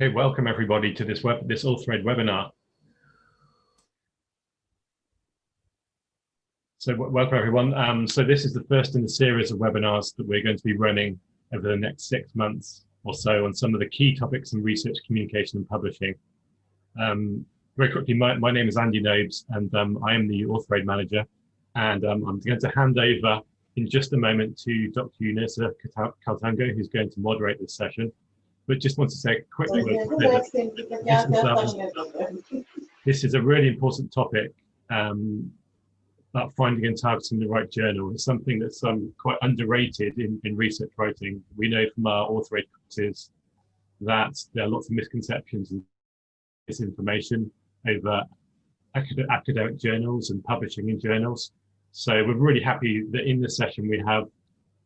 Okay, welcome everybody to this AuthorAID webinar. So welcome everyone. So this is the first in the series of webinars that we're going to be running over the next 6 months or so on some of the key topics in research, communication and publishing. Very quickly, my name is Andy Nobes and I am the AuthorAID manager, and I'm going to hand over in just a moment to Dr. Yunusa-Kaltungo, who's going to moderate this session. But just want to say quickly, this is a really important topic about finding and targeting the right journal. It's something that's quite underrated in research writing. We know from our AuthorAID courses that there are lots of misconceptions and misinformation over academic journals and publishing in journals. So we're really happy that in this session we have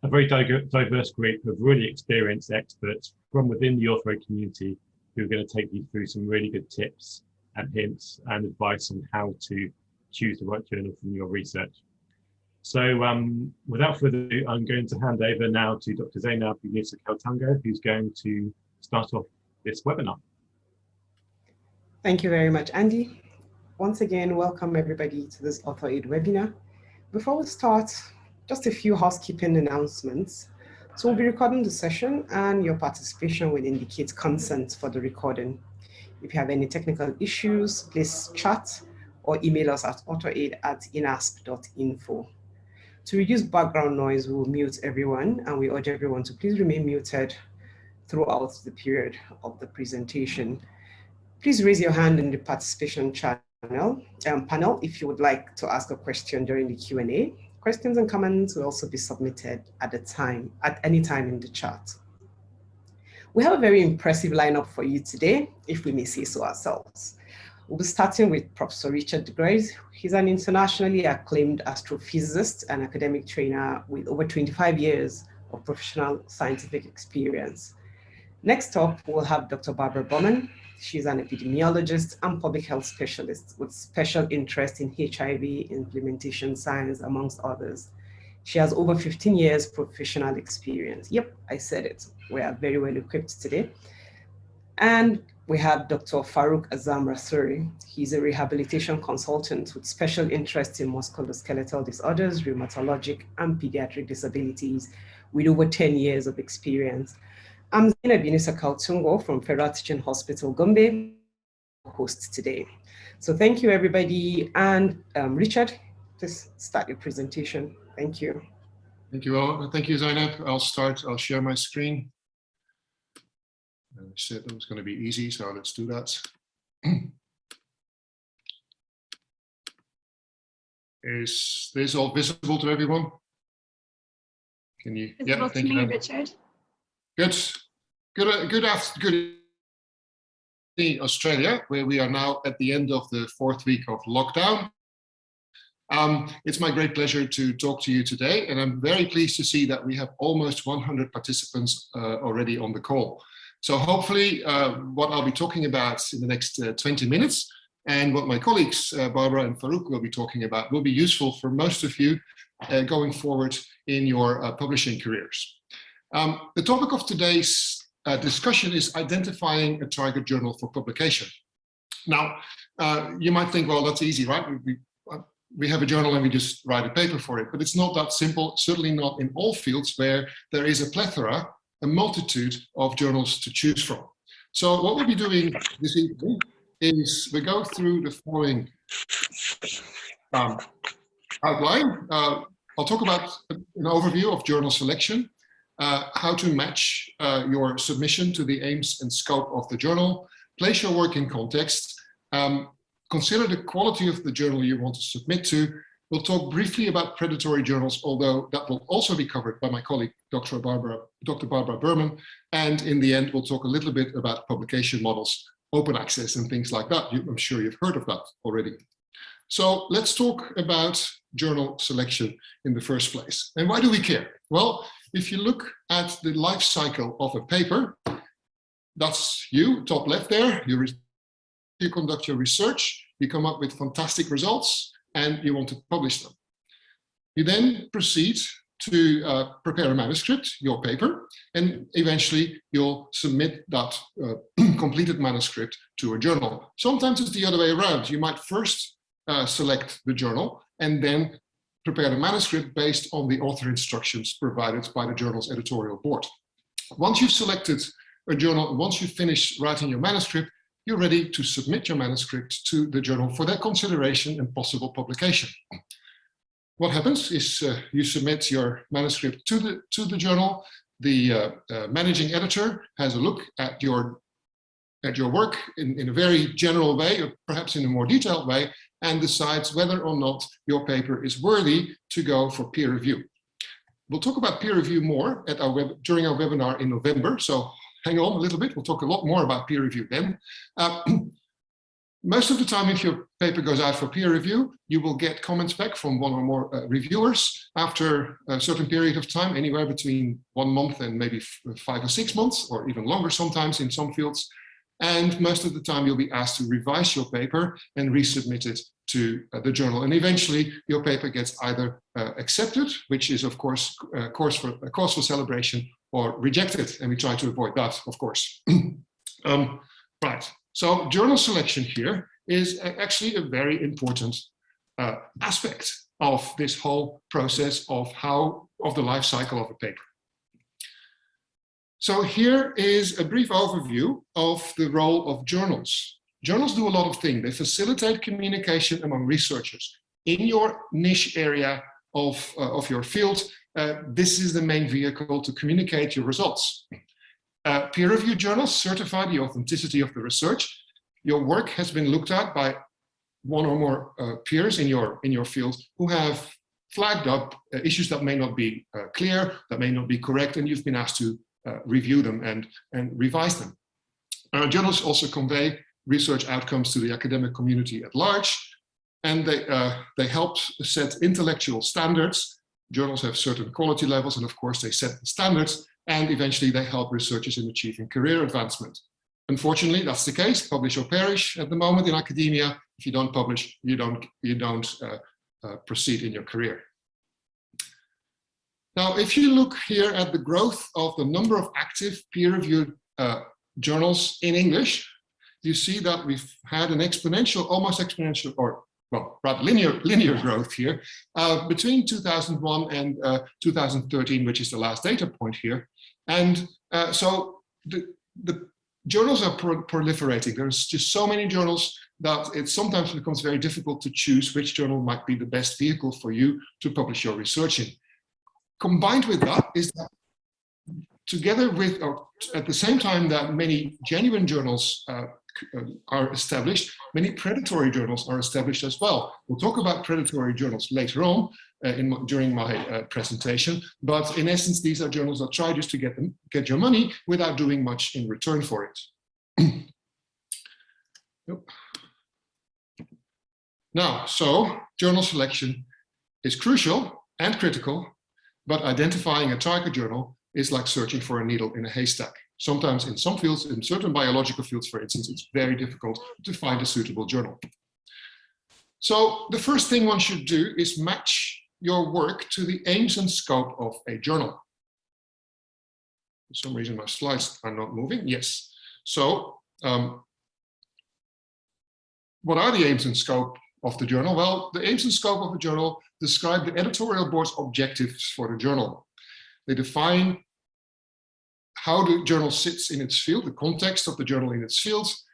a very diverse group of really experienced experts from within the AuthorAID community who are going to take you through some really good tips and hints and advice on how to choose the right journal from your research. So without further ado, I'm going to hand over now to Dr. Zainab Yunusa-Kaltungo, who's going to start off this webinar. Thank you very much, Andy. Once again, welcome everybody to this AuthorAID webinar. Before we start, just a few housekeeping announcements. So we'll be recording the session and your participation will indicate consent for the recording. If you have any technical issues, please chat or email us at authoraid@inasp.info. To reduce background noise, we will mute everyone and we urge everyone to please remain muted throughout the period of the presentation. Please raise your hand in the participation panel if you would like to ask a question during the Q&A. Questions and comments will also be submitted at any time in the chat. We have a very impressive lineup for you today, if we may say so ourselves. We'll be starting with Professor Richard Grijs. He's an internationally acclaimed astrophysicist and academic trainer with over 25 years of professional scientific experience. Next up, we'll have Dr. Barbara Burmen. She's an epidemiologist and public health specialist with special interest in HIV implementation science, amongst others. She has over 15 years professional experience. Yep, I said it. We are very well equipped today. And we have Dr. Farooq Azam Rathore. He's a rehabilitation consultant with special interest in musculoskeletal disorders, rheumatologic and pediatric disabilities with over 10 years of experience. I'm Zainab Yunusa-Kaltungo from Federal Teaching Hospital, Gombe, host today. So thank you, everybody. And Richard, please start your presentation. Thank you. Thank you all. Thank you, Zainab. I'll share my screen. I said it was going to be easy, so let's do that. Is this all visible to everyone? Can you? Visible to me, Richard. Good. Good afternoon, Australia, where we are now at the end of the 4th week of lockdown. It's my great pleasure to talk to you today, and I'm very pleased to see that we have almost 100 participants already on the call. So hopefully what I'll be talking about in the next 20 minutes and what my colleagues Barbara and Farooq will be talking about will be useful for most of you going forward in your publishing careers. The topic of today's discussion is identifying a target journal for publication. Now, you might think, well, that's easy, right? We have a journal and we just write a paper for it, but it's not that simple, certainly not in all fields where there is a plethora, a multitude of journals to choose from. So what we'll be doing this evening is we go through the following outline. I'll talk about an overview of journal selection, how to match your submission to the aims and scope of the journal, place your work in context, consider the quality of the journal you want to submit to. We'll talk briefly about predatory journals, although that will also be covered by my colleague, Dr. Barbara Burmen. And in the end, we'll talk a little bit about publication models, open access and things like that. I'm sure you've heard of that already. So let's talk about journal selection in the first place. And why do we care? Well, if you look at the life cycle of a paper, that's you, top left there. You conduct your research, you come up with fantastic results, and you want to publish them. You then proceed to prepare a manuscript, your paper, and eventually you'll submit that completed manuscript to a journal. Sometimes it's the other way around. You might first select the journal and then prepare the manuscript based on the author instructions provided by the journal's editorial board. Once you've selected a journal, once you've finished writing your manuscript, you're ready to submit your manuscript to the journal for their consideration and possible publication. What happens is you submit your manuscript to the journal. The managing editor has a look at your work in a very general way, or perhaps in a more detailed way, and decides whether or not your paper is worthy to go for peer review. We'll talk about peer review more at during our webinar in November, so hang on a little bit. We'll talk a lot more about peer review then. Most of the time, if your paper goes out for peer review, you will get comments back from one or more reviewers after a certain period of time, anywhere between 1 month and maybe 5 or 6 months, or even longer sometimes in some fields. And most of the time, you'll be asked to revise your paper and resubmit it to the journal. And eventually, your paper gets either accepted, which is, of course, a cause for celebration, or rejected. And we try to avoid that, of course. Right. So journal selection here is actually a very important aspect of this whole process of the life cycle of a paper. So here is a brief overview of the role of journals. Journals do a lot of things. They facilitate communication among researchers. In your niche area of your field, this is the main vehicle to communicate your results. Peer-reviewed journals certify the authenticity of the research. Your work has been looked at by one or more peers in your field who have flagged up issues that may not be clear, that may not be correct, and you've been asked to review them and revise them. Journals also convey research outcomes to the academic community at large, and they help set intellectual standards. Journals have certain quality levels, and of course they set the standards, and eventually they help researchers in achieving career advancement. Unfortunately, that's the case. Publish or perish at the moment in academia. If you don't publish, you don't proceed in your career. Now, if you look here at the growth of the number of active peer-reviewed journals in English, you see that we've had an exponential, almost exponential, or well, rather linear growth here between 2001 and 2013, which is the last data point here. And so the journals are proliferating. There's just so many journals that it sometimes becomes very difficult to choose which journal might be the best vehicle for you to publish your research in. Combined with that is that together with, or at the same time that many genuine journals are established, many predatory journals are established as well. We'll talk about predatory journals later on during my presentation, but in essence, these are journals that try just to get your money without doing much in return for it. Now, so journal selection is crucial and critical, but identifying a target journal is like searching for a needle in a haystack. Sometimes in some fields, in certain biological fields, for instance, it's very difficult to find a suitable journal. So the first thing one should do is match your work to the aims and scope of a journal. For some reason, my slides are not moving. Yes. So what are the aims and scope of the journal? Well, the aims and scope of a journal describe the editorial board's objectives for the journal. They define how the journal sits in its field, the context of the journal in its fields.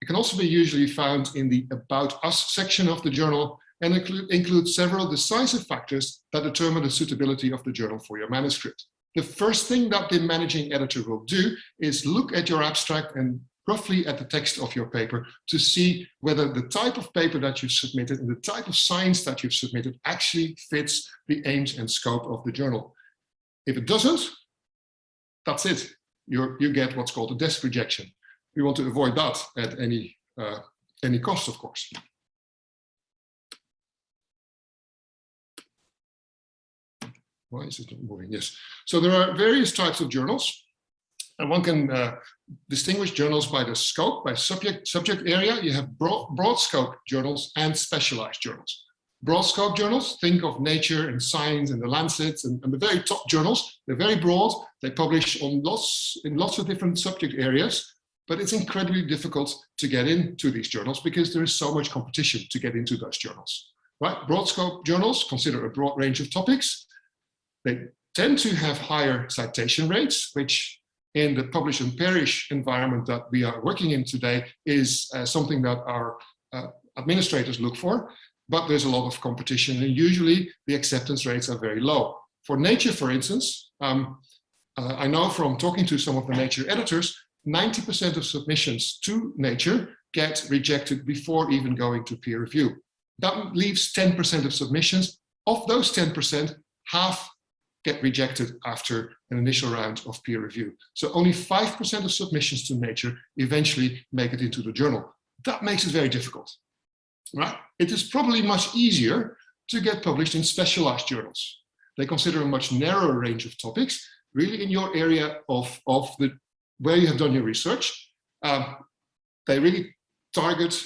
It can also be usually found in the About Us section of the journal, and includes several decisive factors that determine the suitability of the journal for your manuscript. The first thing that the managing editor will do is look at your abstract and roughly at the text of your paper to see whether the type of paper that you've submitted and the type of science that you've submitted actually fits the aims and scope of the journal. If it doesn't, that's it. You get what's called a desk rejection. We want to avoid that at any cost, of course. Why is it not moving? Yes. So there are various types of journals, and one can distinguish journals by the scope, by subject area. You have broad scope journals and specialized journals. Broad scope journals, think of Nature and Science and the Lancet and the very top journals. They're very broad. They publish on in lots of different subject areas, but it's incredibly difficult to get into these journals because there is so much competition to get into those journals. Right? Broad scope journals consider a broad range of topics. They tend to have higher citation rates, which in the publish and perish environment that we are working in today is something that our administrators look for. But there's a lot of competition, and usually the acceptance rates are very low. For Nature, for instance, I know from talking to some of the Nature editors, 90% of submissions to Nature get rejected before even going to peer review. That leaves 10% of submissions. Of those 10%, half get rejected after an initial round of peer review. So only 5% of submissions to Nature eventually make it into the journal. That makes it very difficult. Right? It is probably much easier to get published in specialized journals. They consider a much narrower range of topics, really in your area of where you have done your research. They really target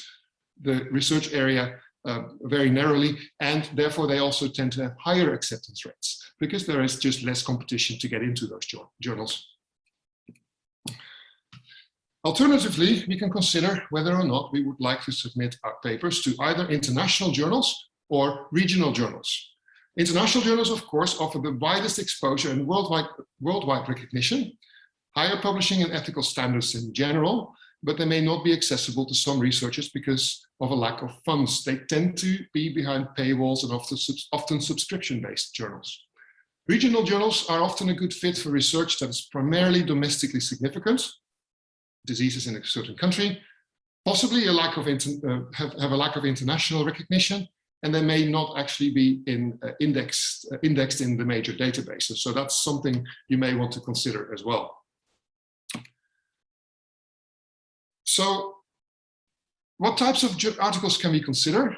the research area very narrowly, and therefore they also tend to have higher acceptance rates because there is just less competition to get into those journals. Alternatively, we can consider whether or not we would like to submit our papers to either international journals or regional journals. International journals, of course, offer the widest exposure and worldwide recognition, higher publishing and ethical standards in general, but they may not be accessible to some researchers because of a lack of funds. They tend to be behind paywalls and often subscription-based journals. Regional journals are often a good fit for research that is primarily domestically significant, diseases in a certain country, possibly a lack of have a lack of international recognition, and they may not actually be indexed in the major databases. So that's something you may want to consider as well. So what types of articles can we consider?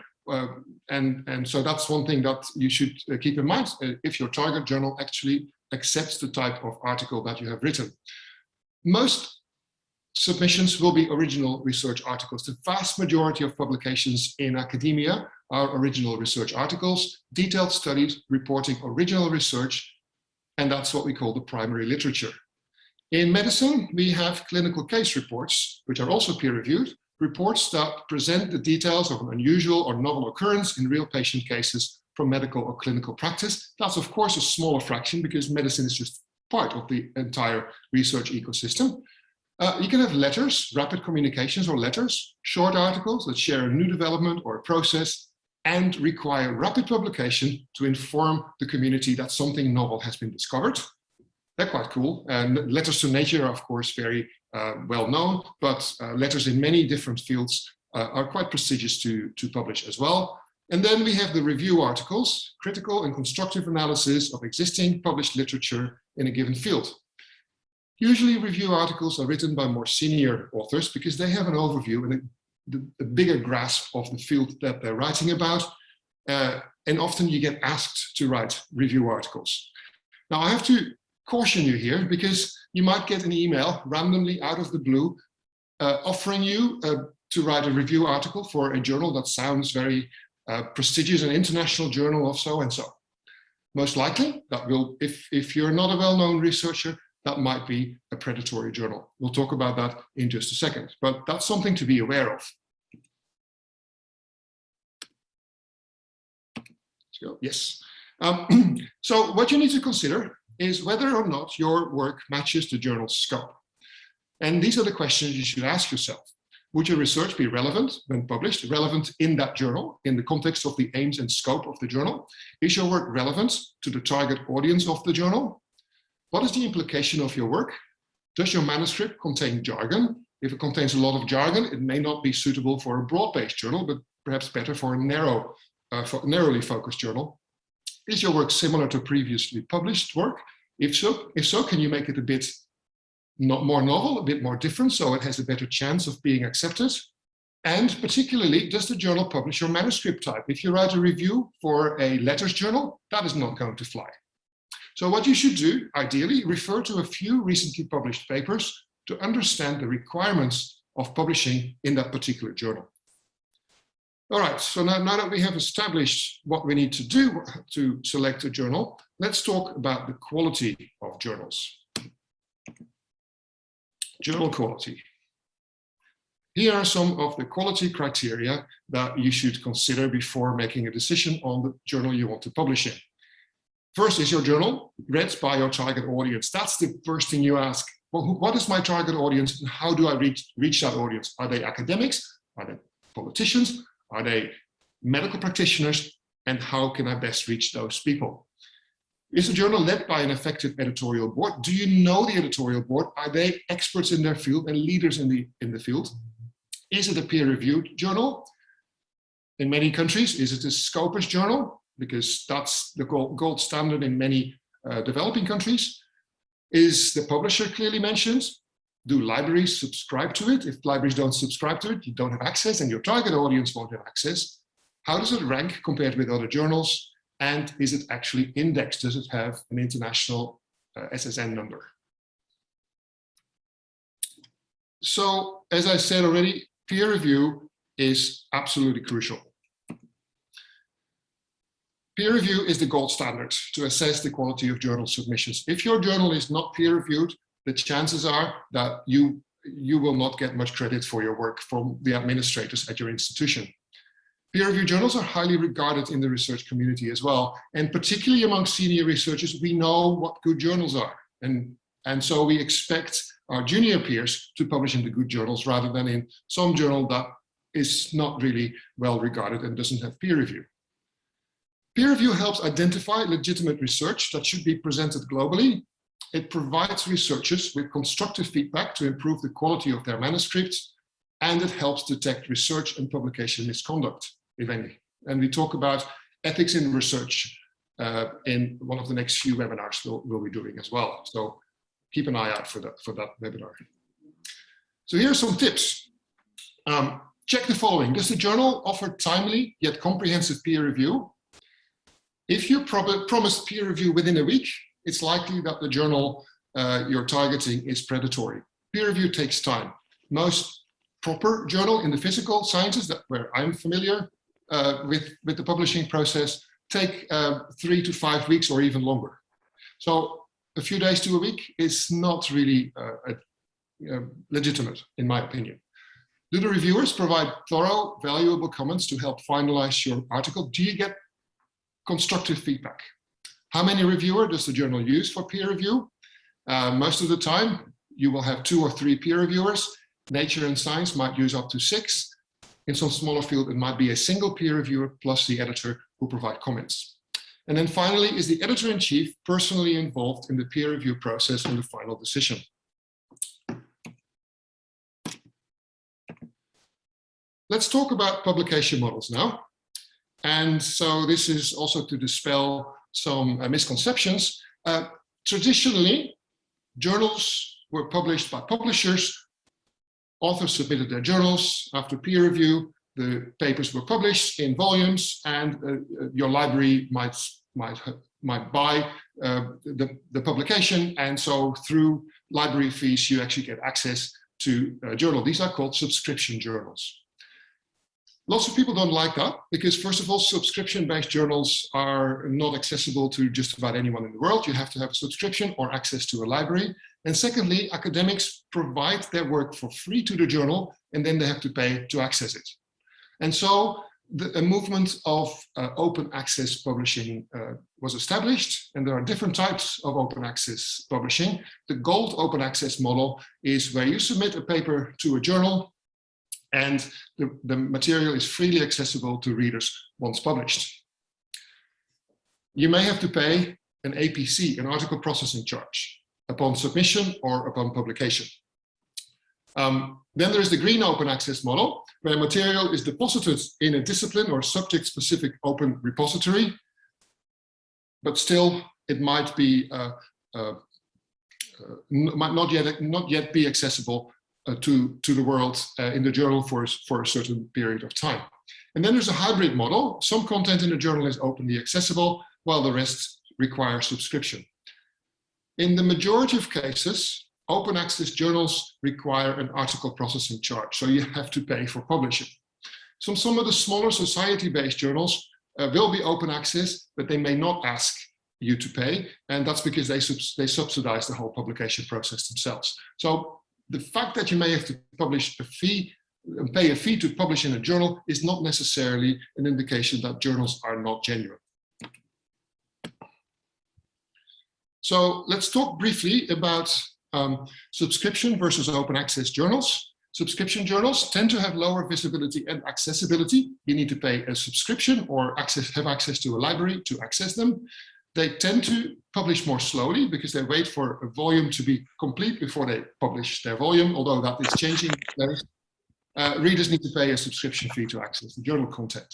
And so that's one thing that you should keep in mind if your target journal actually accepts the type of article that you have written. Most submissions will be original research articles. The vast majority of publications in academia are original research articles, detailed studies reporting original research, and that's what we call the primary literature. In medicine, we have clinical case reports, which are also peer-reviewed, reports that present the details of an unusual or novel occurrence in real patient cases from medical or clinical practice. That's, of course, a smaller fraction because medicine is just part of the entire research ecosystem. You can have letters, rapid communications or letters, short articles that share a new development or a process and require rapid publication to inform the community that something novel has been discovered. They're quite cool. And letters to Nature are, of course, very well known, but letters in many different fields are quite prestigious to publish as well. And then we have the review articles, critical and constructive analysis of existing published literature in a given field. Usually review articles are written by more senior authors because they have an overview and a bigger grasp of the field that they're writing about. And often you get asked to write review articles. Now I have to caution you here because you might get an email randomly out of the blue offering you to write a review article for a journal that sounds very prestigious, an international journal of so and so. Most likely that will, if you're not a well-known researcher, that might be a predatory journal. We'll talk about that in just a second, but that's something to be aware of. Let's go. Yes. So what you need to consider is whether or not your work matches the journal's scope. And these are the questions you should ask yourself. Would your research be relevant when published, relevant in that journal, in the context of the aims and scope of the journal? Is your work relevant to the target audience of the journal? What is the implication of your work? Does your manuscript contain jargon? If it contains a lot of jargon, it may not be suitable for a broad-based journal, but perhaps better for a narrowly focused journal. Is your work similar to previously published work? If so, can you make it a bit more novel, a bit more different, so it has a better chance of being accepted? And particularly, does the journal publish your manuscript type? If you write a review for a letters journal, that is not going to fly. So what you should do, ideally, refer to a few recently published papers to understand the requirements of publishing in that particular journal. All right, so now that we have established what we need to do to select a journal, let's talk about the quality of journals. Journal quality. Here are some of the quality criteria that you should consider before making a decision on the journal you want to publish in. First, is your journal read by your target audience? That's the first thing you ask. Well, what is my target audience and how do I reach that audience? Are they academics? Are they politicians? Are they medical practitioners? And how can I best reach those people? Is the journal led by an effective editorial board? Do you know the editorial board? Are they experts in their field and leaders in the field? Is it a peer-reviewed journal? In many countries, is it a Scopus journal? Because that's the gold standard in many developing countries. Is the publisher clearly mentioned? Do libraries subscribe to it? If libraries don't subscribe to it, you don't have access and your target audience won't have access. How does it rank compared with other journals? And is it actually indexed? Does it have an international SSN number? So, as I said already, peer review is absolutely crucial. Peer review is the gold standard to assess the quality of journal submissions. If your journal is not peer reviewed, the chances are that you will not get much credit for your work from the administrators at your institution. Peer reviewed journals are highly regarded in the research community as well. And particularly among senior researchers, we know what good journals are. And so we expect our junior peers to publish in the good journals rather than in some journal that is not really well regarded and doesn't have peer review. Peer review helps identify legitimate research that should be presented globally. It provides researchers with constructive feedback to improve the quality of their manuscripts, and it helps detect research and publication misconduct, if any. And we talk about ethics in research in one of the next few webinars we'll be doing as well. So keep an eye out for that webinar. So here are some tips. Check the following. Does the journal offer timely yet comprehensive peer review? If you promised peer review within a week, it's likely that the journal you're targeting is predatory. Peer review takes time. Most proper journal in the physical sciences, where I'm familiar with the publishing process, take 3 to 5 weeks or even longer. So a few days to a week is not really legitimate, in my opinion. Do the reviewers provide thorough, valuable comments to help finalize your article? Do you get constructive feedback? How many reviewers does the journal use for peer review? Most of the time, you will have 2 or 3 peer reviewers. Nature and Science might use up to 6. In some smaller field, it might be a single peer reviewer plus the editor who provide comments. And then finally, is the editor-in-chief personally involved in the peer review process and the final decision? Let's talk about publication models now. And so this is also to dispel some misconceptions. Traditionally, journals were published by publishers. Authors submitted their journals. After peer review, the papers were published in volumes, and your library might buy the publication. And so through library fees, you actually get access to a journal. These are called subscription journals. Lots of people don't like that because, first of all, subscription-based journals are not accessible to just about anyone in the world. You have to have a subscription or access to a library. And secondly, academics provide their work for free to the journal, and then they have to pay to access it. And so a movement of open access publishing was established, and there are different types of open access publishing. The gold open access model is where you submit a paper to a journal, and the material is freely accessible to readers once published. You may have to pay an APC, an article processing charge, upon submission or upon publication. Then there is the green open access model, where material is deposited in a discipline or subject-specific open repository, but still it might be might not yet be accessible to the world in the journal for a certain period of time. And then there's a hybrid model. Some content in the journal is openly accessible, while the rest requires subscription. In the majority of cases, open access journals require an article processing charge, so you have to pay for publishing. Some of the smaller society-based journals will be open access, but they may not ask you to pay, and that's because they subsidize the whole publication process themselves. So the fact that you may have to pay a fee to publish in a journal is not necessarily an indication that journals are not genuine. So let's talk briefly about subscription versus open access journals. Subscription journals tend to have lower visibility and accessibility. You need to pay a subscription or have access to a library to access them. They tend to publish more slowly because they wait for a volume to be complete before they publish their volume, although that is changing. Readers need to pay a subscription fee to access the journal content.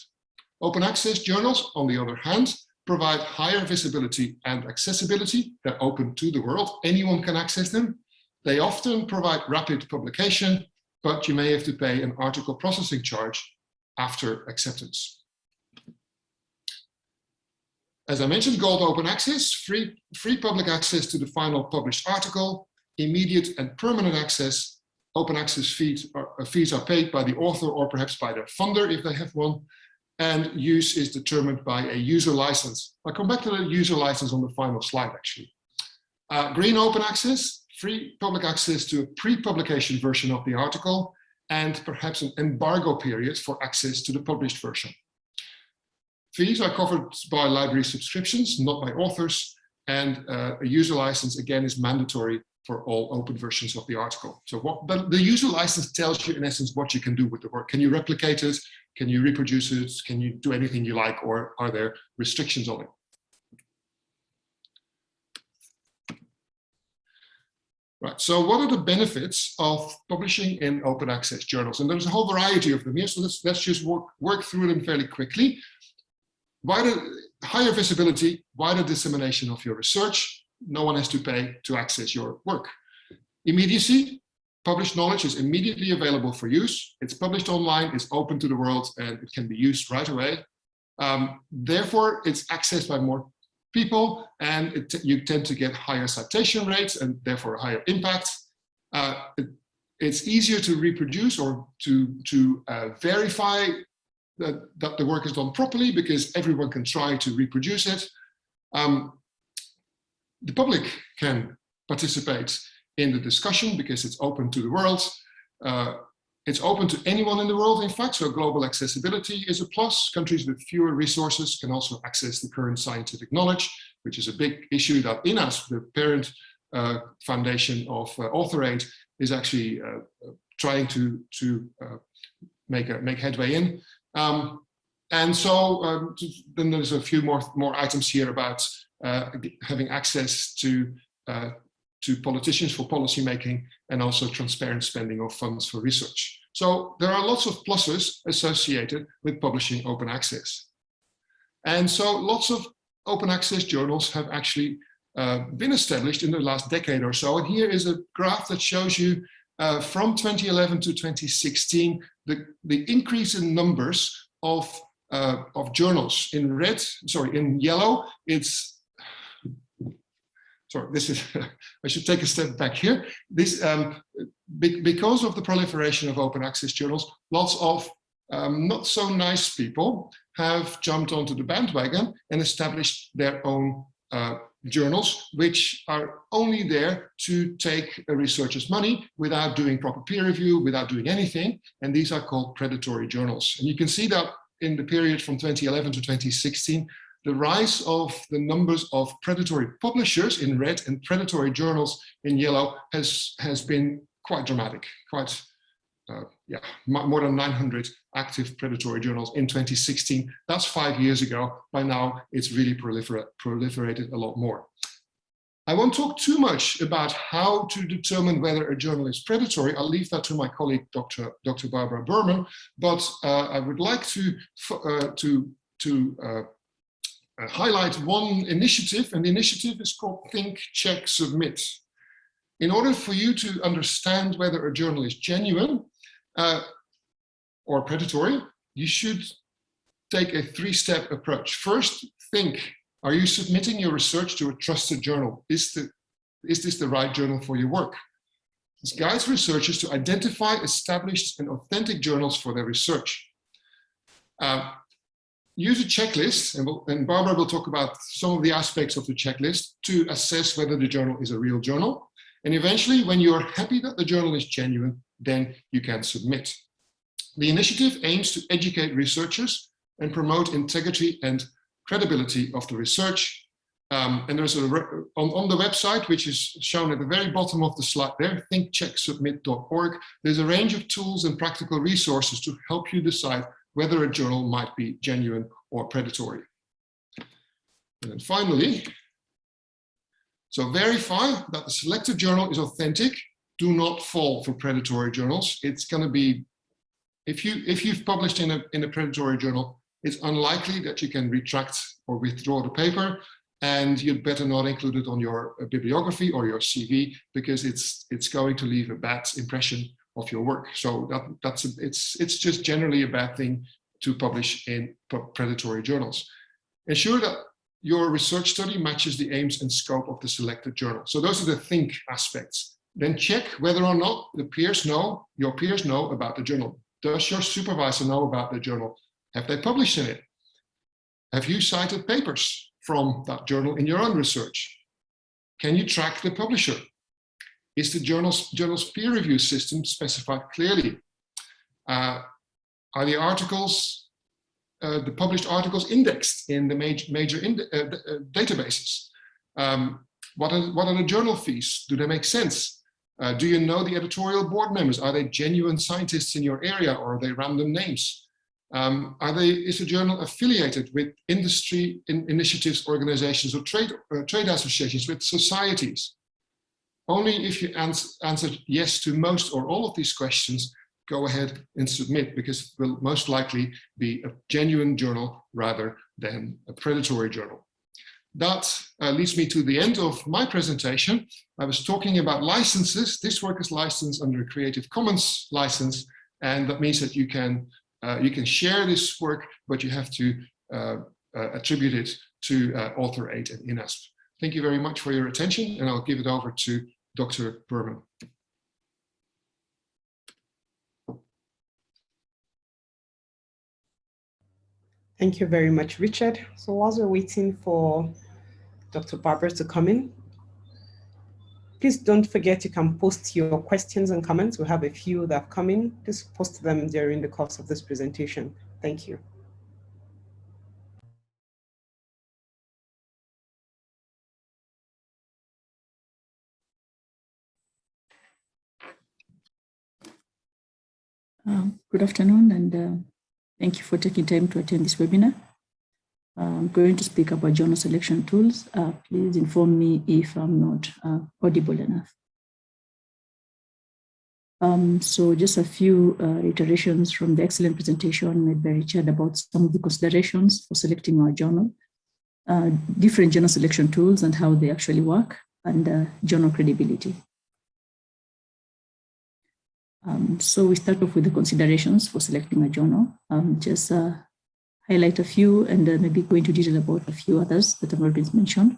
Open access journals, on the other hand, provide higher visibility and accessibility. They're open to the world. Anyone can access them. They often provide rapid publication, but you may have to pay an article processing charge after acceptance. As I mentioned, Gold Open Access, free public access to the final published article, immediate and permanent access. Open access fees are paid by the author or perhaps by their funder if they have one. And use is determined by a user license. I'll come back to the user license on the final slide, actually. Green Open Access, free public access to a pre-publication version of the article and perhaps an embargo period for access to the published version. Fees are covered by library subscriptions, not by authors, and a user license, again, is mandatory for all open versions of the article. So but the user license tells you, in essence, what you can do with the work. Can you replicate it? Can you reproduce it? Can you do anything you like, or are there restrictions on it? Right, so what are the benefits of publishing in open access journals? And there's a whole variety of them here, so let's just work through them fairly quickly. Wider, higher visibility, wider dissemination of your research. No one has to pay to access your work. Immediacy, published knowledge is immediately available for use. It's published online, it's open to the world, and it can be used right away. Therefore, it's accessed by more people, and you tend to get higher citation rates and therefore higher impact. It's easier to reproduce or to verify that the work is done properly because everyone can try to reproduce it. The public can participate in the discussion because it's open to the world. It's open to anyone in the world, in fact, so global accessibility is a plus. Countries with fewer resources can also access the current scientific knowledge, which is a big issue that INAS, the parent foundation of AuthorAID, is actually trying to make headway in. And so then there's a few more items here about having access to politicians for policy making and also transparent spending of funds for research. So there are lots of pluses associated with publishing open access. And so lots of open access journals have actually been established in the last decade or so. And here is a graph that shows you from 2011 to 2016, the increase in numbers of journals. In yellow, it's, sorry, this is, I should take a step back here. This, because of the proliferation of open access journals, lots of not so nice people have jumped onto the bandwagon and established their own journals, which are only there to take a researcher's money without doing proper peer review, without doing anything. And these are called predatory journals. And you can see that in the period from 2011 to 2016, the rise of the numbers of predatory publishers in red and predatory journals in yellow has been quite dramatic, more than 900 active predatory journals in 2016. That's 5 years ago. By now, it's really proliferated a lot more. I won't talk too much about how to determine whether a journal is predatory. I'll leave that to my colleague, Dr. Barbara Burmen, but I would like to highlight one initiative, and the initiative is called Think, Check, Submit. In order for you to understand whether a journal is genuine or predatory, you should take a three-step approach. First, think, are you submitting your research to a trusted journal? Is this the right journal for your work? This guides researchers to identify established and authentic journals for their research. Use a checklist, and Barbara will talk about some of the aspects of the checklist to assess whether the journal is a real journal. And eventually, when you're happy that the journal is genuine, then you can submit. The initiative aims to educate researchers and promote integrity and credibility of the research. And there's on the website, which is shown at the very bottom of the slide there, thinkchecksubmit.org, there's a range of tools and practical resources to help you decide whether a journal might be genuine or predatory. And then finally, so verify that the selected journal is authentic. Do not fall for predatory journals. It's going to be, if you've published in a predatory journal, it's unlikely that you can retract or withdraw the paper, and you'd better not include it on your bibliography or your CV, because it's going to leave a bad impression of your work. So it's just generally a bad thing to publish in predatory journals. Ensure that your research study matches the aims and scope of the selected journal. So those are the think aspects. Then check whether or not your peers know about the journal. Does your supervisor know about the journal? Have they published in it? Have you cited papers from that journal in your own research? Can you track the publisher? Is the journal's peer review system specified clearly? Are the articles, the published articles, indexed in the major databases? What are the journal fees? Do they make sense? Do you know the editorial board members? Are they genuine scientists in your area, or are they random names? Is the journal affiliated with industry initiatives, organizations, or trade associations, with societies? Only if you answered yes to most or all of these questions, go ahead and submit, because it will most likely be a genuine journal rather than a predatory journal. That leads me to the end of my presentation. I was talking about licenses. This work is licensed under a Creative Commons license, and that means that you can share this work, but you have to attribute it to AuthorAID and INASP. Thank you very much for your attention, and I'll give it over to Dr. Burmen. Thank you very much, Richard. So while we're waiting for Dr. Barbara to come in, please don't forget you can post your questions and comments. We have a few that have come in. Just post them during the course of this presentation. Thank you. Good afternoon, and thank you for taking time to attend this webinar. I'm going to speak about journal selection tools. Please inform me if I'm not audible enough. So just a few iterations from the excellent presentation made by Richard about some of the considerations for selecting our journal, different journal selection tools and how they actually work, and journal credibility. So we start off with the considerations for selecting a journal. Just highlight a few and maybe go into detail about a few others that have already been mentioned.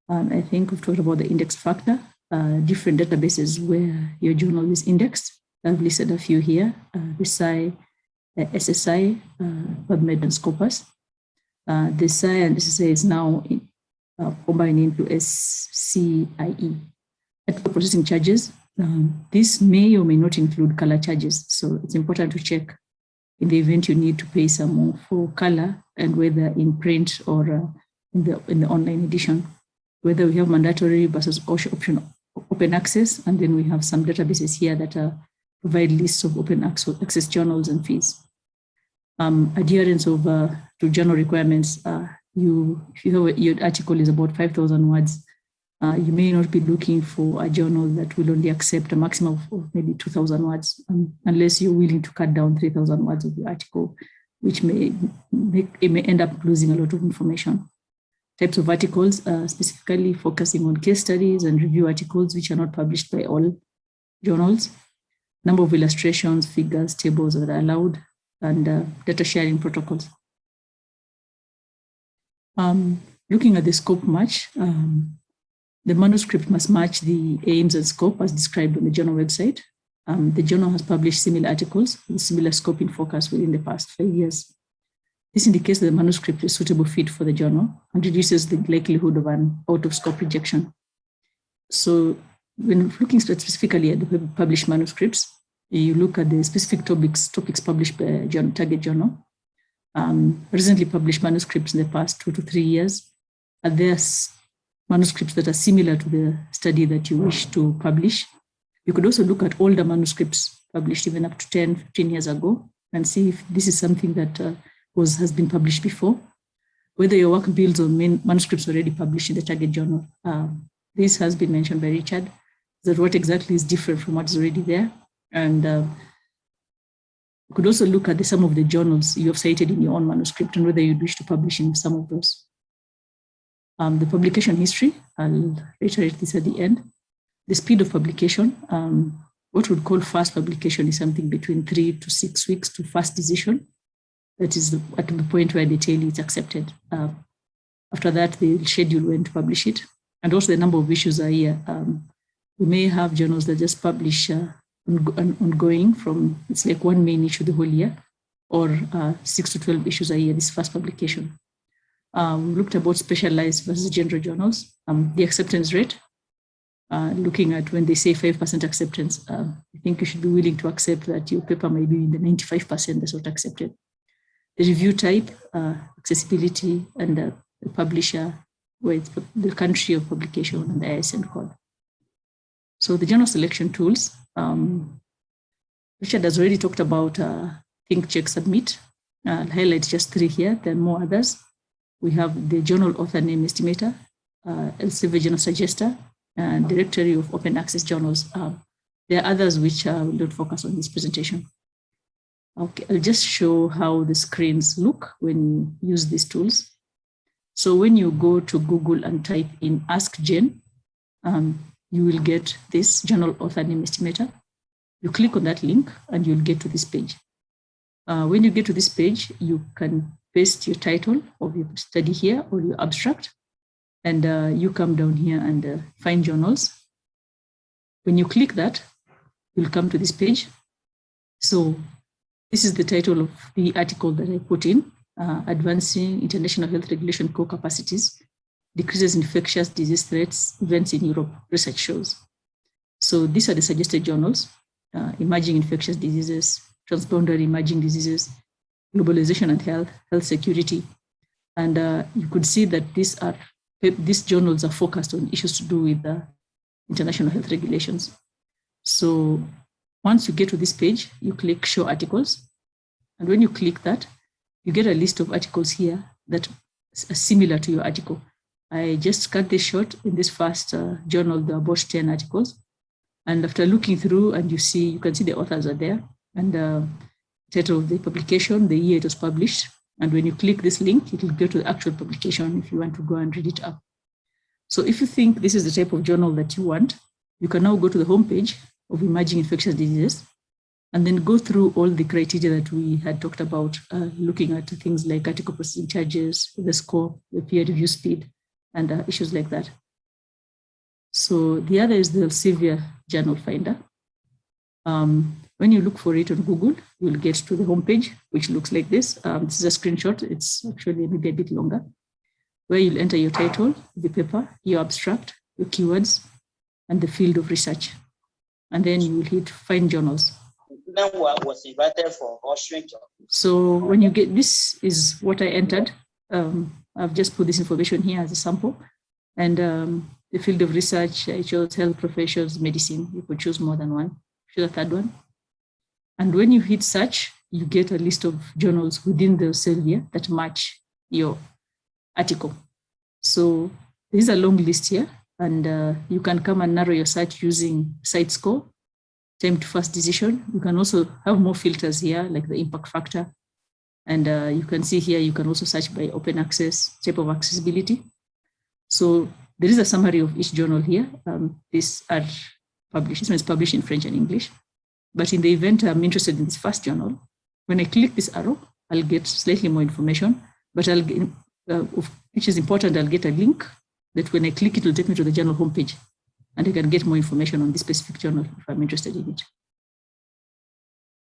I think we've talked about the index factor, different databases where your journal is indexed. I've listed a few here, SSI, PubMed, and Scopus. The SSI and SSI is now combined into SCIE. Ethical processing charges. This may or may not include color charges, so it's important to check in the event you need to pay some more for color, and whether in print or in the online edition, whether we have mandatory versus open access, and then we have some databases here that provide lists of open access journals and fees. Adherence of to journal requirements. If you have your article is about 5,000 words. You may not be looking for a journal that will only accept a maximum of maybe 2,000 words, unless you're willing to cut down 3,000 words of the article, which may end up losing a lot of information. Types of articles, specifically focusing on case studies and review articles, which are not published by all journals. Number of illustrations, figures, tables that are allowed, and data sharing protocols. Looking at the scope match, the manuscript must match the aims and scope as described on the journal website. The journal has published similar articles with similar scope in focus within the past 5 years. This indicates that the manuscript is a suitable fit for the journal and reduces the likelihood of an out-of-scope rejection. So when looking specifically at the published manuscripts, you look at the specific topics published by a target journal. Recently published manuscripts in the past 2 to 3 years. Are there manuscripts that are similar to the study that you wish to publish? You could also look at older manuscripts published even up to 10, 15 years ago and see if this is something that has been published before, whether your work builds on manuscripts already published in the target journal. This has been mentioned by Richard, that what exactly is different from what's already there. And you could also look at some of the journals you have cited in your own manuscript and whether you'd wish to publish in some of those. The publication history, I'll reiterate this at the end. The speed of publication, what we'd call fast publication is something between 3 to 6 weeks to fast decision. That is at the point where they tell you it's accepted. After that, they'll schedule when to publish it. And also the number of issues a year. We may have journals that just publish ongoing from, it's like 1 main issue the whole year, or 6 to 12 issues a year, this fast publication. We looked about specialized versus general journals. The acceptance rate, looking at when they say 5% acceptance, I think you should be willing to accept that your paper may be in the 95% that's not accepted. The review type, accessibility, and the publisher, where it's the country of publication and the ISN code. So the journal selection tools, Richard has already talked about Think, Check, Submit. I'll highlight just 3 here, there are more others. We have the journal author name estimator, Elsevier journal suggester, and directory of open access journals. There are others which will not focus on this presentation. Okay, I'll just show how the screens look when you use these tools. So when you go to Google and type in Ask Jen, you will get this journal author name estimator. You click on that link and you'll get to this page. When you get to this page, you can paste your title of your study here or your abstract, and you come down here and find journals. When you click that, you'll come to this page. So this is the title of the article that I put in, Advancing International Health Regulation Core Capacities, Decreases Infectious Disease Threats, Events in Europe, Research Shows. So these are the suggested journals, Emerging Infectious Diseases, Transboundary Emerging Diseases, Globalization and Health, Health Security. And you could see that these journals are focused on issues to do with international health regulations. So once you get to this page, you click Show Articles. And when you click that, you get a list of articles here that are similar to your article. I just cut this short in this first journal, there are about 10 articles. And after looking through, and you can see the authors are there, and the title of the publication, the year it was published. And when you click this link, it will go to the actual publication if you want to go and read it up. So if you think this is the type of journal that you want, you can now go to the homepage of Emerging Infectious Diseases, and then go through all the criteria that we had talked about, looking at things like article processing charges, the scope, the peer review speed, and issues like that. So the other is the Elsevier Journal Finder. When you look for it on Google, you'll get to the homepage, which looks like this. This is a screenshot. It's actually maybe a bit longer, where you'll enter your title, the paper, your abstract, your keywords, and the field of research. And then you will hit Find Journals. Was invited for Austrian. So when you get, this is what I entered. I've just put this information here as a sample. And the field of research, I chose health professions, medicine. You could choose more than one. Choose a third one. And when you hit search, you get a list of journals within the Elsevier that match your article. So there's a long list here, and you can come and narrow your search using site score, time to first decision. You can also have more filters here, like the impact factor. And you can see here, you can also search by open access, type of accessibility. So there is a summary of each journal here. These are published. This one is published in French and English. But in the event I'm interested in this first journal, when I click this arrow, I'll get slightly more information, but I'll get, which is important, I'll get a link that when I click, it will take me to the journal homepage, and I can get more information on this specific journal if I'm interested in it.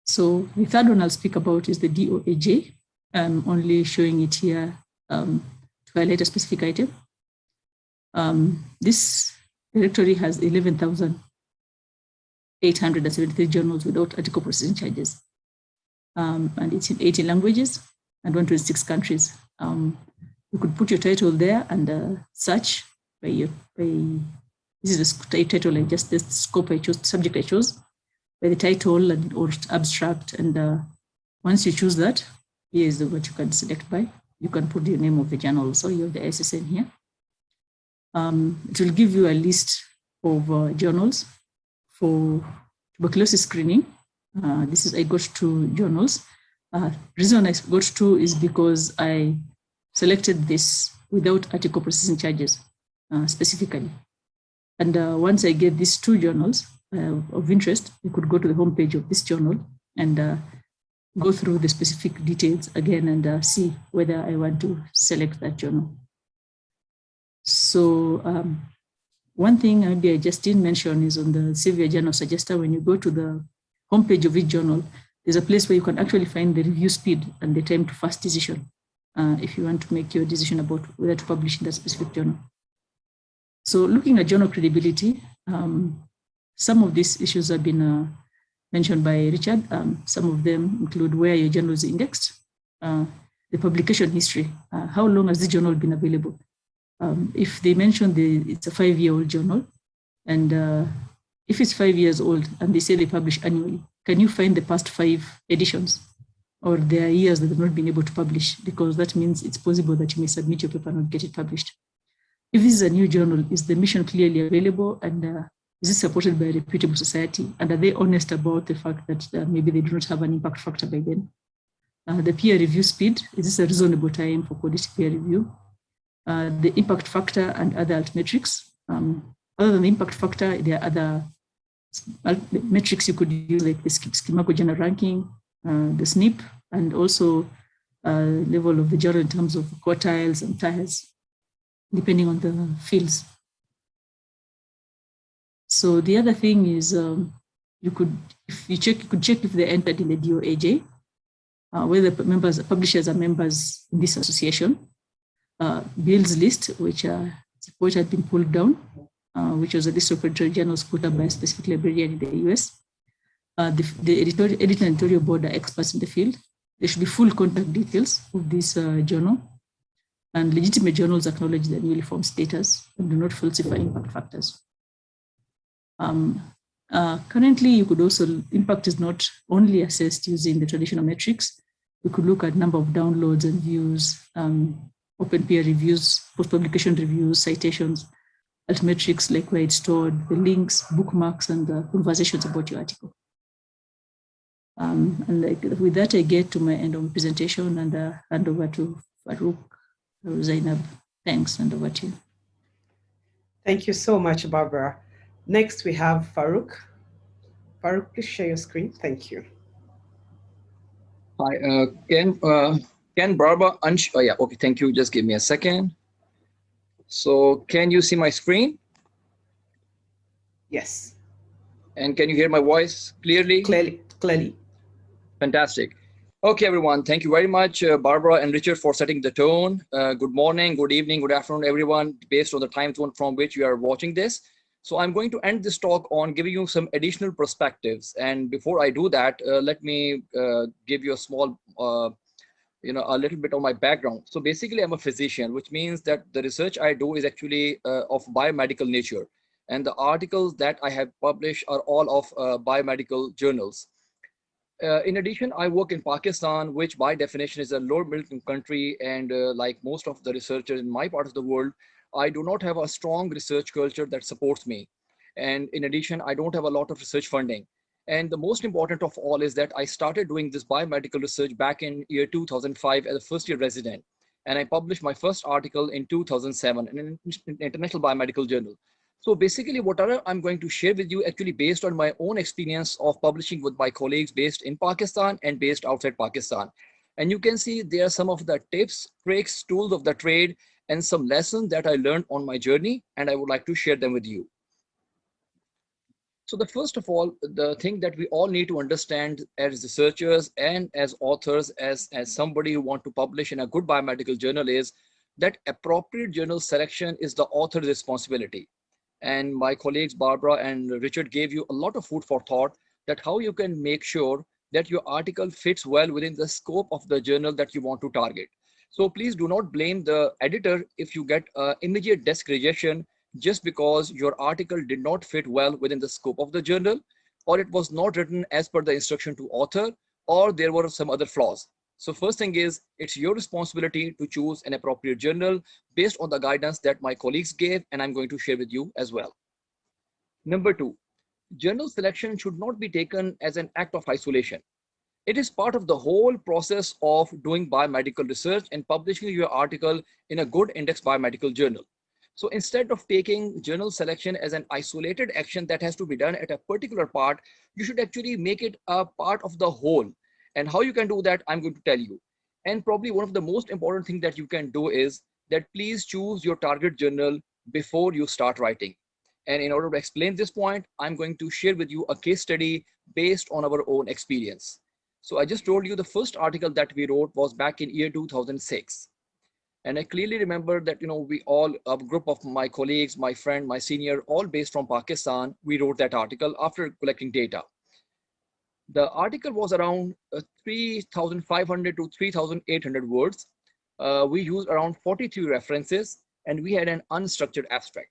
So the third one I'll speak about is the DOAJ. I'm only showing it here to highlight a specific item. This directory has 11,873 journals without article processing charges. And it's in 80 languages and 126 countries. You could put your title there and search by this is the title, like just the scope I chose, the subject I chose, by the title and or abstract. And once you choose that, here is what you can select by. You can put the name of the journal. So you have the SSN here. It will give you a list of journals for tuberculosis screening. This is, I got 2 journals. Reason I got 2 is because I selected this without article processing charges specifically. And once I get these 2 journals of interest, you could go to the homepage of this journal and go through the specific details again and see whether I want to select that journal. So one thing maybe I just didn't mention is on the Save Your Journal Suggester, when you go to the homepage of each journal, there's a place where you can actually find the review speed and the time to first decision if you want to make your decision about whether to publish in that specific journal. So looking at journal credibility, some of these issues have been mentioned by Richard. Some of them include where your journal is indexed, the publication history, how long has the journal been available? If they mention it's a 5-year-old journal, and if it's 5 years old and they say they publish annually, can you find the past 5 editions? Or there are years that they've not been able to publish, because that means it's possible that you may submit your paper and not get it published. If this is a new journal, is the mission clearly available, and is it supported by a reputable society? And are they honest about the fact that maybe they do not have an impact factor by then? The peer review speed, is this a reasonable time for quality peer review? The impact factor and other metrics. Other than the impact factor, there are other metrics you could use, like the Schemaco Journal ranking, the SNP, and also level of the journal in terms of quartiles and tiers, depending on the fields. So the other thing is you could check if they're entered in the DOAJ, whether publishers are members in this association. Bill's list, which support had been pulled down, which was a list of predatory journals put up by a specific librarian in the US. The editor and editorial board are experts in the field. There should be full contact details of this journal, and legitimate journals acknowledge their newly formed status and do not falsify impact factors. Currently, you could also, impact is not only assessed using the traditional metrics. You could look at number of downloads and views, open peer reviews, post-publication reviews, citations, altmetrics like where it's stored, the links, bookmarks, and conversations about your article. And with that, I get to my end of the presentation and hand over to Farooq or Zainab. Thanks, and over to you. Thank you so much, Barbara. Next, we have Farooq. Farooq, please share your screen. Thank you. Hi, can Barbara, oh yeah, okay, thank you. Just give me a second. So can you see my screen? Yes. And can you hear my voice clearly? Clearly. Fantastic. Okay, everyone. Thank you very much, Barbara and Richard, for setting the tone. Good morning, good evening, good afternoon, everyone, based on the time zone from which you are watching this. So I'm going to end this talk on giving you some additional perspectives. And before I do that, let me give you a small, a little bit of my background. So basically, I'm a physician, which means that the research I do is actually of biomedical nature. And the articles that I have published are all of biomedical journals. In addition, I work in Pakistan, which by definition is a lower middle income country. And like most of the researchers in my part of the world, I do not have a strong research culture that supports me. And in addition, I don't have a lot of research funding. And the most important of all is that I started doing this biomedical research back in year 2005 as a first-year resident. And I published my first article in 2007 in an international biomedical journal. So basically, what I'm going to share with you actually based on my own experience of publishing with my colleagues based in Pakistan and based outside Pakistan. And you can see there are some of the tips, tricks, tools of the trade, and some lessons that I learned on my journey, and I would like to share them with you. So the first of all, the thing that we all need to understand as researchers and as authors, as somebody who want to publish in a good biomedical journal is that appropriate journal selection is the author's responsibility. And my colleagues Barbara and Richard gave you a lot of food for thought that how you can make sure that your article fits well within the scope of the journal that you want to target. So please do not blame the editor if you get immediate desk rejection just because your article did not fit well within the scope of the journal, or it was not written as per the instruction to author, or there were some other flaws. So first thing is, it's your responsibility to choose an appropriate journal based on the guidance that my colleagues gave, and I'm going to share with you as well. Number two, journal selection should not be taken as an act of isolation. It is part of the whole process of doing biomedical research and publishing your article in a good index biomedical journal. So instead of taking journal selection as an isolated action that has to be done at a particular part, you should actually make it a part of the whole. And how you can do that, I'm going to tell you. And probably one of the most important things that you can do is that please choose your target journal before you start writing. And in order to explain this point, I'm going to share with you a case study based on our own experience. So I just told you the first article that we wrote was back in year 2006. And I clearly remember that, we all, a group of my colleagues, my friend, my senior, all based from Pakistan, we wrote that article after collecting data. The article was around 3,500 to 3,800 words. We used around 43 references and we had an unstructured abstract.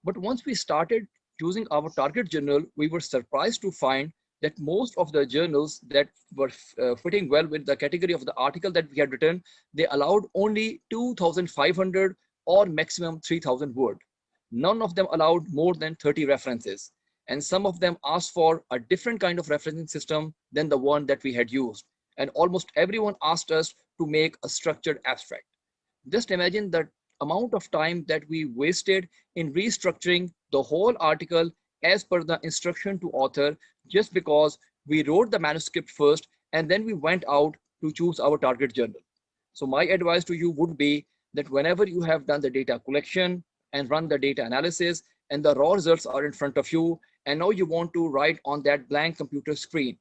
But once we started choosing our target journal, we were surprised to find that most of the journals that were fitting well with the category of the article that we had written, they allowed only 2,500 or maximum 3,000 word. None of them allowed more than 30 references. And some of them asked for a different kind of referencing system than the one that we had used. And almost everyone asked us to make a structured abstract. Just imagine the amount of time that we wasted in restructuring the whole article as per the instruction to author, just because we wrote the manuscript first and then we went out to choose our target journal. So my advice to you would be that whenever you have done the data collection and run the data analysis and the raw results are in front of you, and now you want to write on that blank computer screen,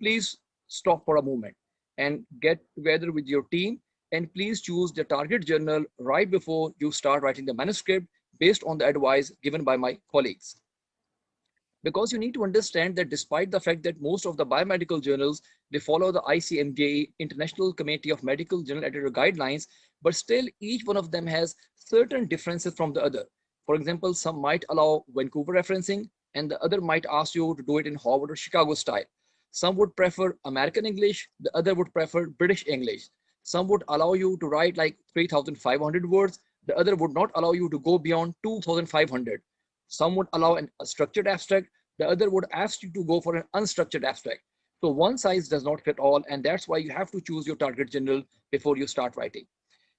please stop for a moment and get together with your team and please choose the target journal right before you start writing the manuscript based on the advice given by my colleagues. Because you need to understand that despite the fact that most of the biomedical journals, they follow the ICMJ, International Committee of Medical Journal Editor guidelines, but still each one of them has certain differences from the other. For example, some might allow Vancouver referencing and the other might ask you to do it in Harvard or Chicago style. Some would prefer American English, the other would prefer British English. Some would allow you to write like 3,500 words, the other would not allow you to go beyond 2,500. Some would allow a structured abstract, the other would ask you to go for an unstructured abstract. So one size does not fit all, and that's why you have to choose your target journal before you start writing.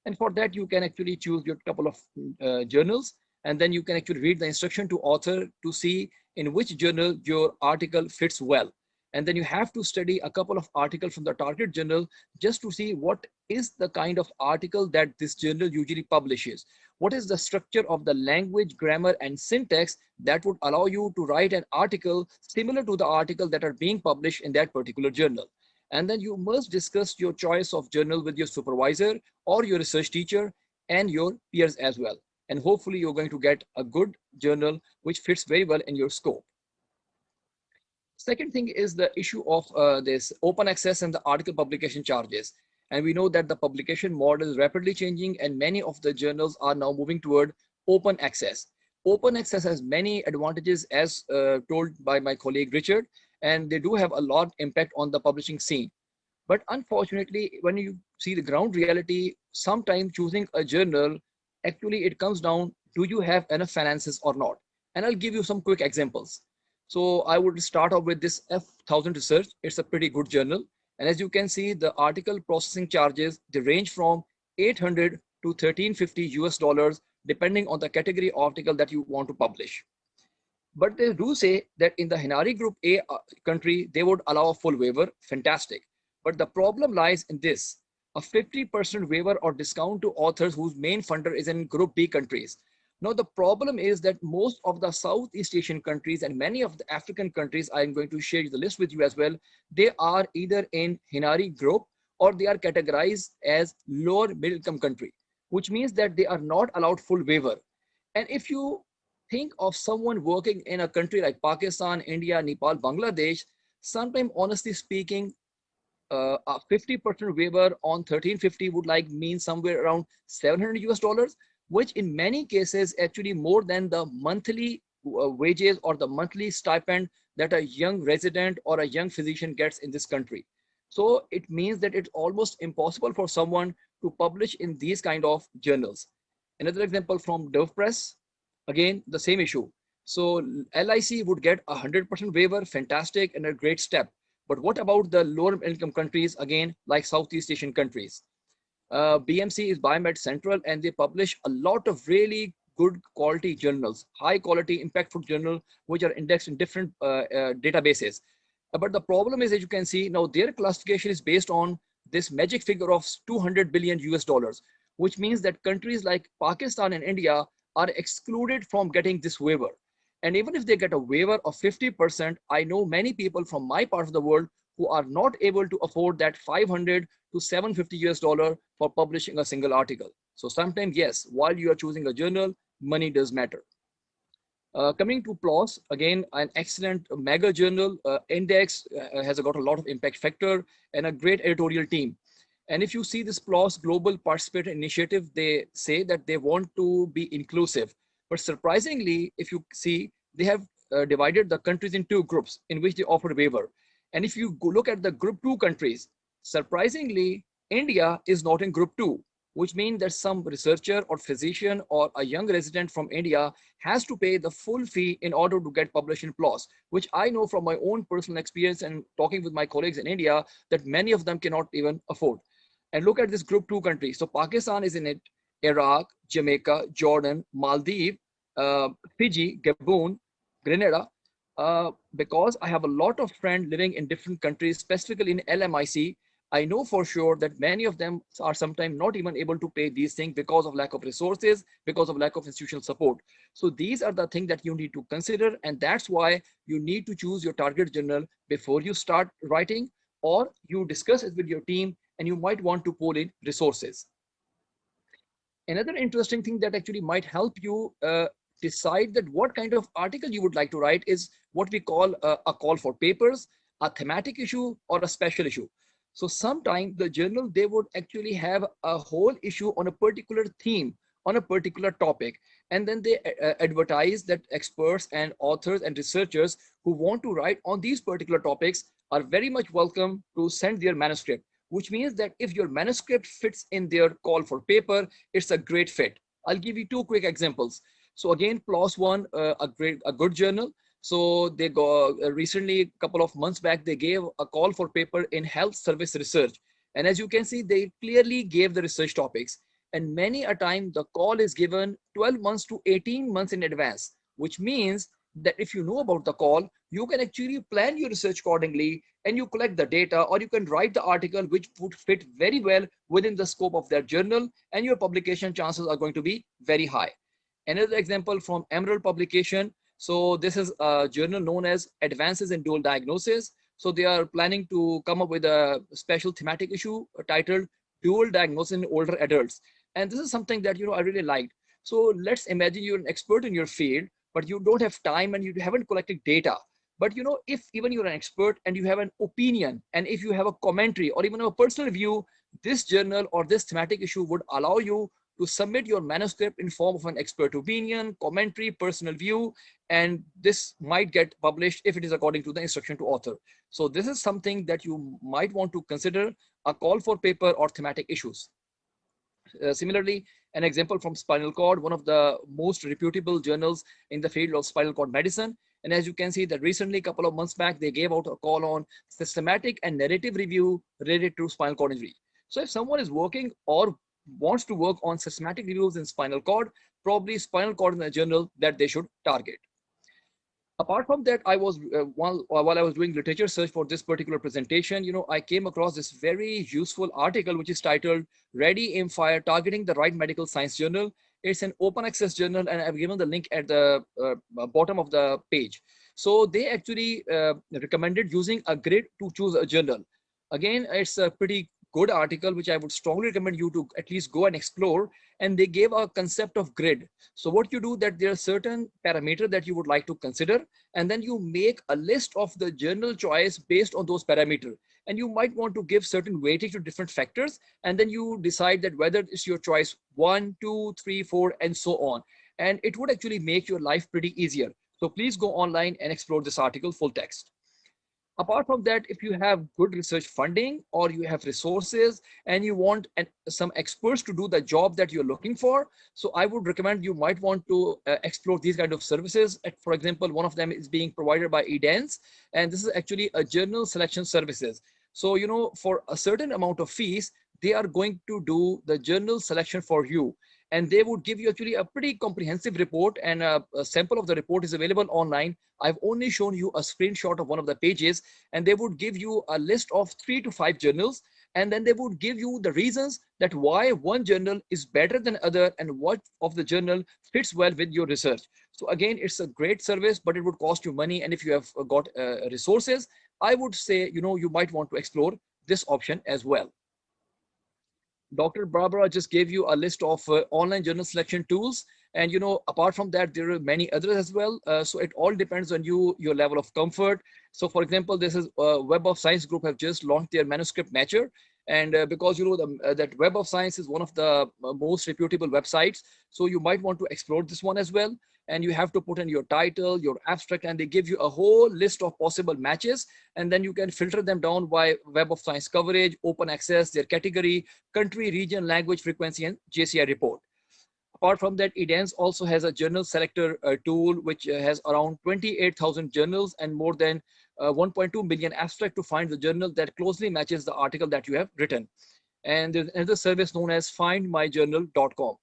And for that, you can actually choose your couple of journals, and then you can actually read the instruction to author to see in which journal your article fits well. And then you have to study a couple of articles from the target journal just to see what is the kind of article that this journal usually publishes. What is the structure of the language, grammar, and syntax that would allow you to write an article similar to the article that are being published in that particular journal. And then you must discuss your choice of journal with your supervisor or your research teacher and your peers as well. And hopefully you're going to get a good journal which fits very well in your scope. Second thing is the issue of this open access and the article publication charges. And we know that the publication model is rapidly changing and many of the journals are now moving toward open access. Open access has many advantages as told by my colleague Richard, and they do have a lot impact on the publishing scene. But unfortunately, when you see the ground reality, sometimes choosing a journal, actually it comes down, do you have enough finances or not? And I'll give you some quick examples. So I would start off with this F1000 research. It's a pretty good journal. And as you can see, the article processing charges, they range from 800 to 1350 US dollars, depending on the category article that you want to publish. But they do say that in the Hinari Group A country, they would allow a full waiver. Fantastic. But the problem lies in this, a 50% waiver or discount to authors whose main funder is in Group B countries. Now, the problem is that most of the Southeast Asian countries and many of the African countries, I'm going to share the list with you as well, they are either in Hinari group or they are categorized as lower middle income country, which means that they are not allowed full waiver. And if you think of someone working in a country like Pakistan, India, Nepal, Bangladesh, sometimes honestly speaking, a 50% waiver on 1350 would like mean somewhere around 700 US dollars, which in many cases actually more than the monthly wages or the monthly stipend that a young resident or a young physician gets in this country. So it means that it's almost impossible for someone to publish in these kind of journals. Another example from Dove Press, again, the same issue. So LIC would get 100% waiver, fantastic and a great step. But what about the lower income countries, again, like Southeast Asian countries? BMC is Biomed Central, and they publish a lot of really good quality journals, high quality, impactful journals, which are indexed in different databases. But the problem is, as you can see, now their classification is based on this magic figure of 200 billion US dollars, which means that countries like Pakistan and India are excluded from getting this waiver. And even if they get a waiver of 50%, I know many people from my part of the world who are not able to afford that 500 to 750 US dollar for publishing a single article. So sometimes, yes, while you are choosing a journal, money does matter. Coming to PLOS, again, an excellent mega journal. Index has got a lot of impact factor and a great editorial team. And if you see this PLOS Global Participatory Initiative, they say that they want to be inclusive. But surprisingly, if you see, they have divided the countries in two groups in which they offer waiver. And if you go look at the group 2 countries, surprisingly, India is not in group 2, which means that some researcher or physician or a young resident from India has to pay the full fee in order to get published in PLOS, which I know from my own personal experience and talking with my colleagues in India that many of them cannot even afford. And look at this group 2 country. So Pakistan is in it, Iraq, Jamaica, Jordan, Maldives, Fiji, Gabon, Grenada. Because I have a lot of friends living in different countries, specifically in LMIC, I know for sure that many of them are sometimes not even able to pay these things because of lack of resources, because of lack of institutional support. So these are the things that you need to consider, and that's why you need to choose your target journal before you start writing, or you discuss it with your team, and you might want to pull in resources. Another interesting thing that actually might help you decide that what kind of article you would like to write is what we call a call for papers, a thematic issue, or a special issue. So sometimes the journal, they would actually have a whole issue on a particular theme, on a particular topic. And then they advertise that experts and authors and researchers who want to write on these particular topics are very much welcome to send their manuscript, which means that if your manuscript fits in their call for paper, it's a great fit. I'll give you 2 quick examples. So again, PLOS One, a good journal. So they go recently, a couple of months back, they gave a call for paper in health service research. And as you can see, they clearly gave the research topics. And many a time the call is given 12 months to 18 months in advance, which means that if you know about the call, you can actually plan your research accordingly, and you collect the data, or you can write the article which would fit very well within the scope of that journal, and your publication chances are going to be very high. Another example from Emerald Publication. So this is a journal known as Advances in Dual Diagnosis. So they are planning to come up with a special thematic issue titled Dual Diagnosis in Older Adults. And this is something that, I really liked. So let's imagine you're an expert in your field, but you don't have time and you haven't collected data. But if even you're an expert and you have an opinion, and if you have a commentary or even a personal view, this journal or this thematic issue would allow you to submit your manuscript in form of an expert opinion, commentary, personal view, and this might get published if it is according to the instruction to author. So this is something that you might want to consider, a call for paper or thematic issues. Similarly, an example from Spinal Cord, one of the most reputable journals in the field of spinal cord medicine. And as you can see that recently, a couple of months back, they gave out a call on systematic and narrative review related to spinal cord injury. So if someone is working or wants to work on systematic reviews in spinal cord, probably spinal cord in a journal that they should target. Apart from that, I was while I was doing literature search for this particular presentation, I came across this very useful article which is titled "Ready, Aim, Fire: Targeting the Right Medical Science Journal." It's an open access journal, and I've given the link at the bottom of the page. So they actually recommended using a grid to choose a journal. Again, it's a pretty good article, which I would strongly recommend you to at least go and explore. And they gave a concept of grid. So what you do, that there are certain parameters that you would like to consider, and then you make a list of the journal choice based on those parameters. And you might want to give certain weightage to different factors, and then you decide that whether it's your choice 1, 2, 3, 4, and so on. And it would actually make your life pretty easier. So please go online and explore this article full text. Apart from that, if you have good research funding or you have resources and you want some experts to do the job that you're looking for, so I would recommend you might want to explore these kind of services. For example, one of them is being provided by EDENS, and this is actually a journal selection services. So, you know, for a certain amount of fees, they are going to do the journal selection for you. And they would give you actually a pretty comprehensive report, and a sample of the report is available online. I've only shown you a screenshot of one of the pages, and they would give you a list of 3 to 5 journals. And then they would give you the reasons that why one journal is better than other and what of the journal fits well with your research. So again, it's a great service, but it would cost you money. And if you have got resources, I would say, you know, you might want to explore this option as well. Dr. Barbara just gave you a list of online journal selection tools. And, you know, apart from that, there are many others as well. So it all depends on you, your level of comfort. So for example, this is Web of Science group have just launched their manuscript matcher. And because, you know, that Web of Science is one of the most reputable websites. So you might want to explore this one as well. And you have to put in your title, your abstract, and they give you a whole list of possible matches. And then you can filter them down by Web of Science coverage, open access, their category, country, region, language, frequency, and JCI report. Apart from that, EDENS also has a journal selector tool, which has around 28,000 journals and more than 1.2 million abstract to find the journal that closely matches the article that you have written. And there's another service known as findmyjournal.com.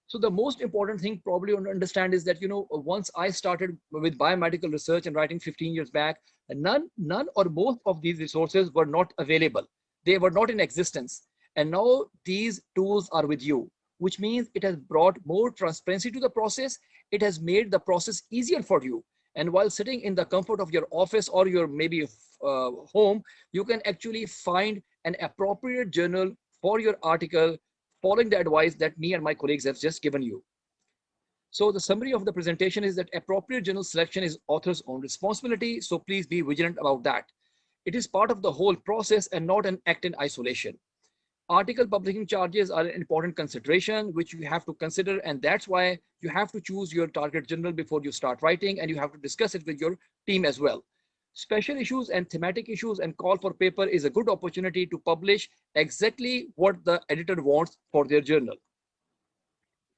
So the most important thing probably to understand is that, you know, once I started with biomedical research and writing 15 years back, none or most of these resources were not available. They were not in existence. And now these tools are with you, which means it has brought more transparency to the process. It has made the process easier for you. And while sitting in the comfort of your office or your maybe home, you can actually find an appropriate journal for your article, following the advice that me and my colleagues have just given you. So the summary of the presentation is that appropriate journal selection is author's own responsibility. So please be vigilant about that. It is part of the whole process and not an act in isolation. Article publishing charges are an important consideration, which you have to consider. And that's why you have to choose your target journal before you start writing, and you have to discuss it with your team as well. Special issues and thematic issues and call for paper is a good opportunity to publish exactly what the editor wants for their journal.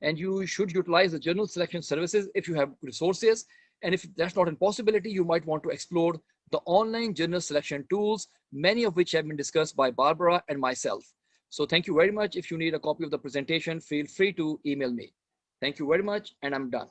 And you should utilize the journal selection services if you have resources. And if that's not a possibility, you might want to explore the online journal selection tools, many of which have been discussed by Barbara and myself. So thank you very much. If you need a copy of the presentation, feel free to email me. Thank you very much, and I'm done.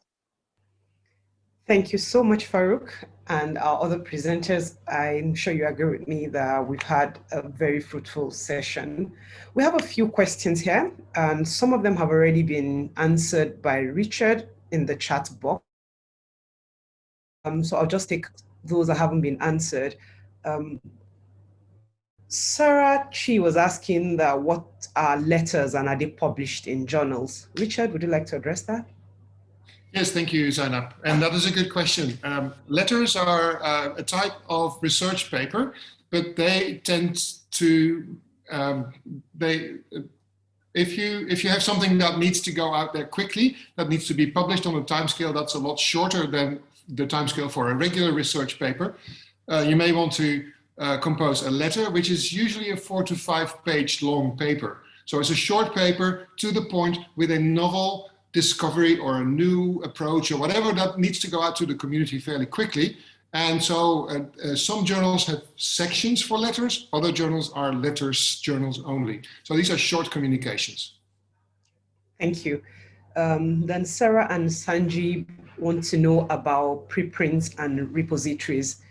Thank you so much, Farooq, and our other presenters. I'm sure you agree with me that we've had a very fruitful session. We have a few questions here, and some of them have already been answered by Richard in the chat box. So I'll just take those that haven't been answered. Sarah Chi was asking that what are letters and are they published in journals? Richard, would you like to address that? Yes, thank you, Zainab. And that is a good question. Letters are a type of research paper, but they tend to, if you have something that needs to go out there quickly, that needs to be published on a timescale that's a lot shorter than the timescale for a regular research paper, you may want to compose a letter, which is usually a 4 to 5 page long paper. So it's a short paper to the point with a novel discovery or a new approach or whatever that needs to go out to the community fairly quickly. And so some journals have sections for letters, other journals are letters journals only. So these are short communications. Thank you. Then Sarah and Sanjeev want to know about preprints and repositories.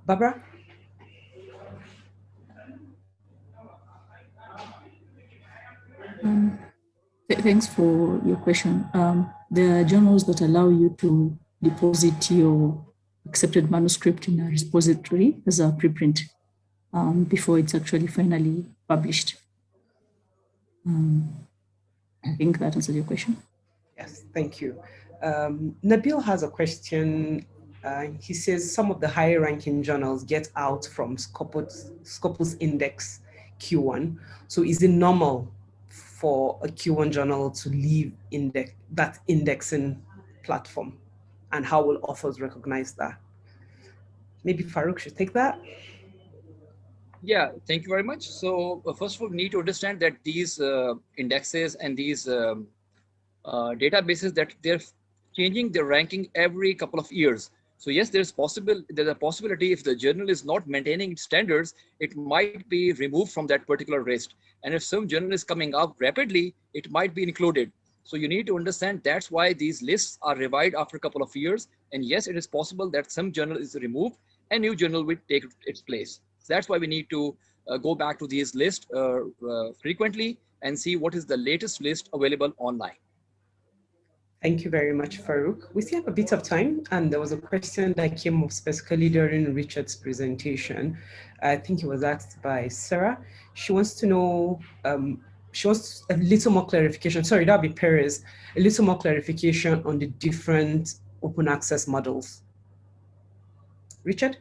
Barbara? Thanks for your question. There are journals that allow you to deposit your accepted manuscript in a repository as a preprint before it's actually finally published. I think that answers your question. Yes, thank you. Nabil has a question. He says some of the higher ranking journals get out from Scopus Index Q1. So is it normal for a Q1 journal to leave that indexing platform? And how will authors recognize that? Maybe Farooq should take that. Yeah, thank you very much. So first of all, we need to understand that these indexes and these databases, that they're changing their ranking every couple of years. So yes, there's a possibility if the journal is not maintaining its standards, it might be removed from that particular list. And if some journal is coming up rapidly, it might be included. So you need to understand that's why these lists are revised after a couple of years. And yes, it is possible that some journal is removed and new journal will take its place. So that's why we need to go back to these lists frequently and see what is the latest list available online. Thank you very much, Farooq. We still have a bit of time, and there was a question that came up specifically during Richard's presentation. I think it was asked by Sarah. She wants to know, she wants a little more clarification. Sorry, that'll be Perez. A little more clarification on the different open access models. Richard?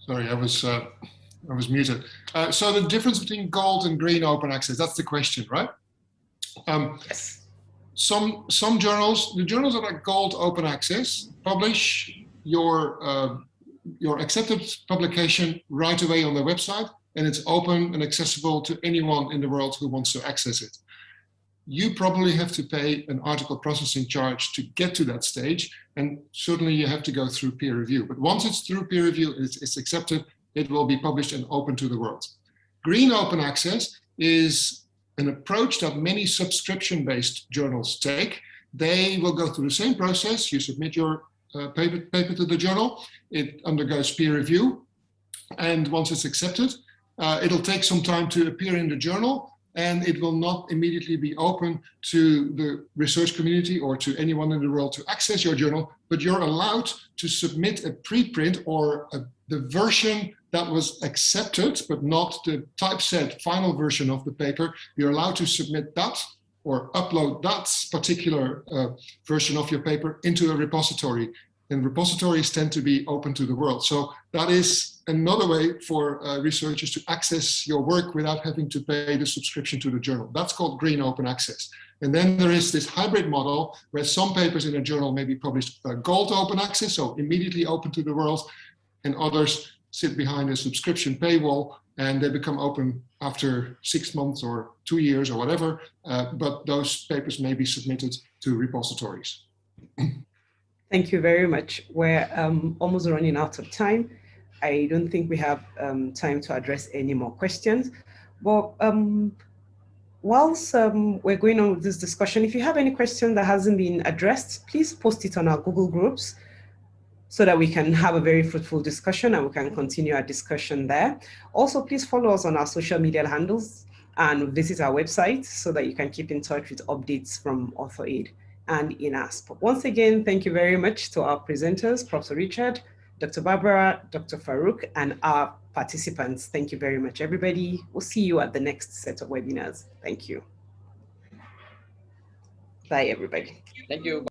Sorry, I was muted. So the difference between gold and green open access, that's the question, right? Yes. Some journals, the journals that are gold open access, publish your accepted publication right away on their website, and it's open and accessible to anyone in the world who wants to access it. You probably have to pay an article processing charge to get to that stage, and certainly you have to go through peer review. But once it's through peer review, it's accepted, it will be published and open to the world. Green open access is an approach that many subscription-based journals take. They will go through the same process. You submit your paper to the journal, it undergoes peer review, and once it's accepted, it'll take some time to appear in the journal, and it will not immediately be open to the research community or to anyone in the world to access your journal, but you're allowed to submit a preprint or the version that was accepted, but not the typeset final version of the paper. You're allowed to submit that or upload that particular version of your paper into a repository. And repositories tend to be open to the world. So that is another way for researchers to access your work without having to pay the subscription to the journal. That's called green open access. And then there is this hybrid model where some papers in a journal may be published gold open access, so immediately open to the world, and others sit behind a subscription paywall and they become open after 6 months or 2 years or whatever, but those papers may be submitted to repositories. Thank you very much. We're almost running out of time. I don't think we have time to address any more questions. But whilst we're going on with this discussion, if you have any question that hasn't been addressed, please post it on our Google groups so that we can have a very fruitful discussion and we can continue our discussion there. Also, please follow us on our social media handles and visit our website so that you can keep in touch with updates from AuthorAID and INASP. Once again, thank you very much to our presenters, Professor Richard, Dr. Barbara, Dr. Farooq, and our participants. Thank you very much, everybody. We'll see you at the next set of webinars. Thank you. Bye, everybody. Thank you. Bye.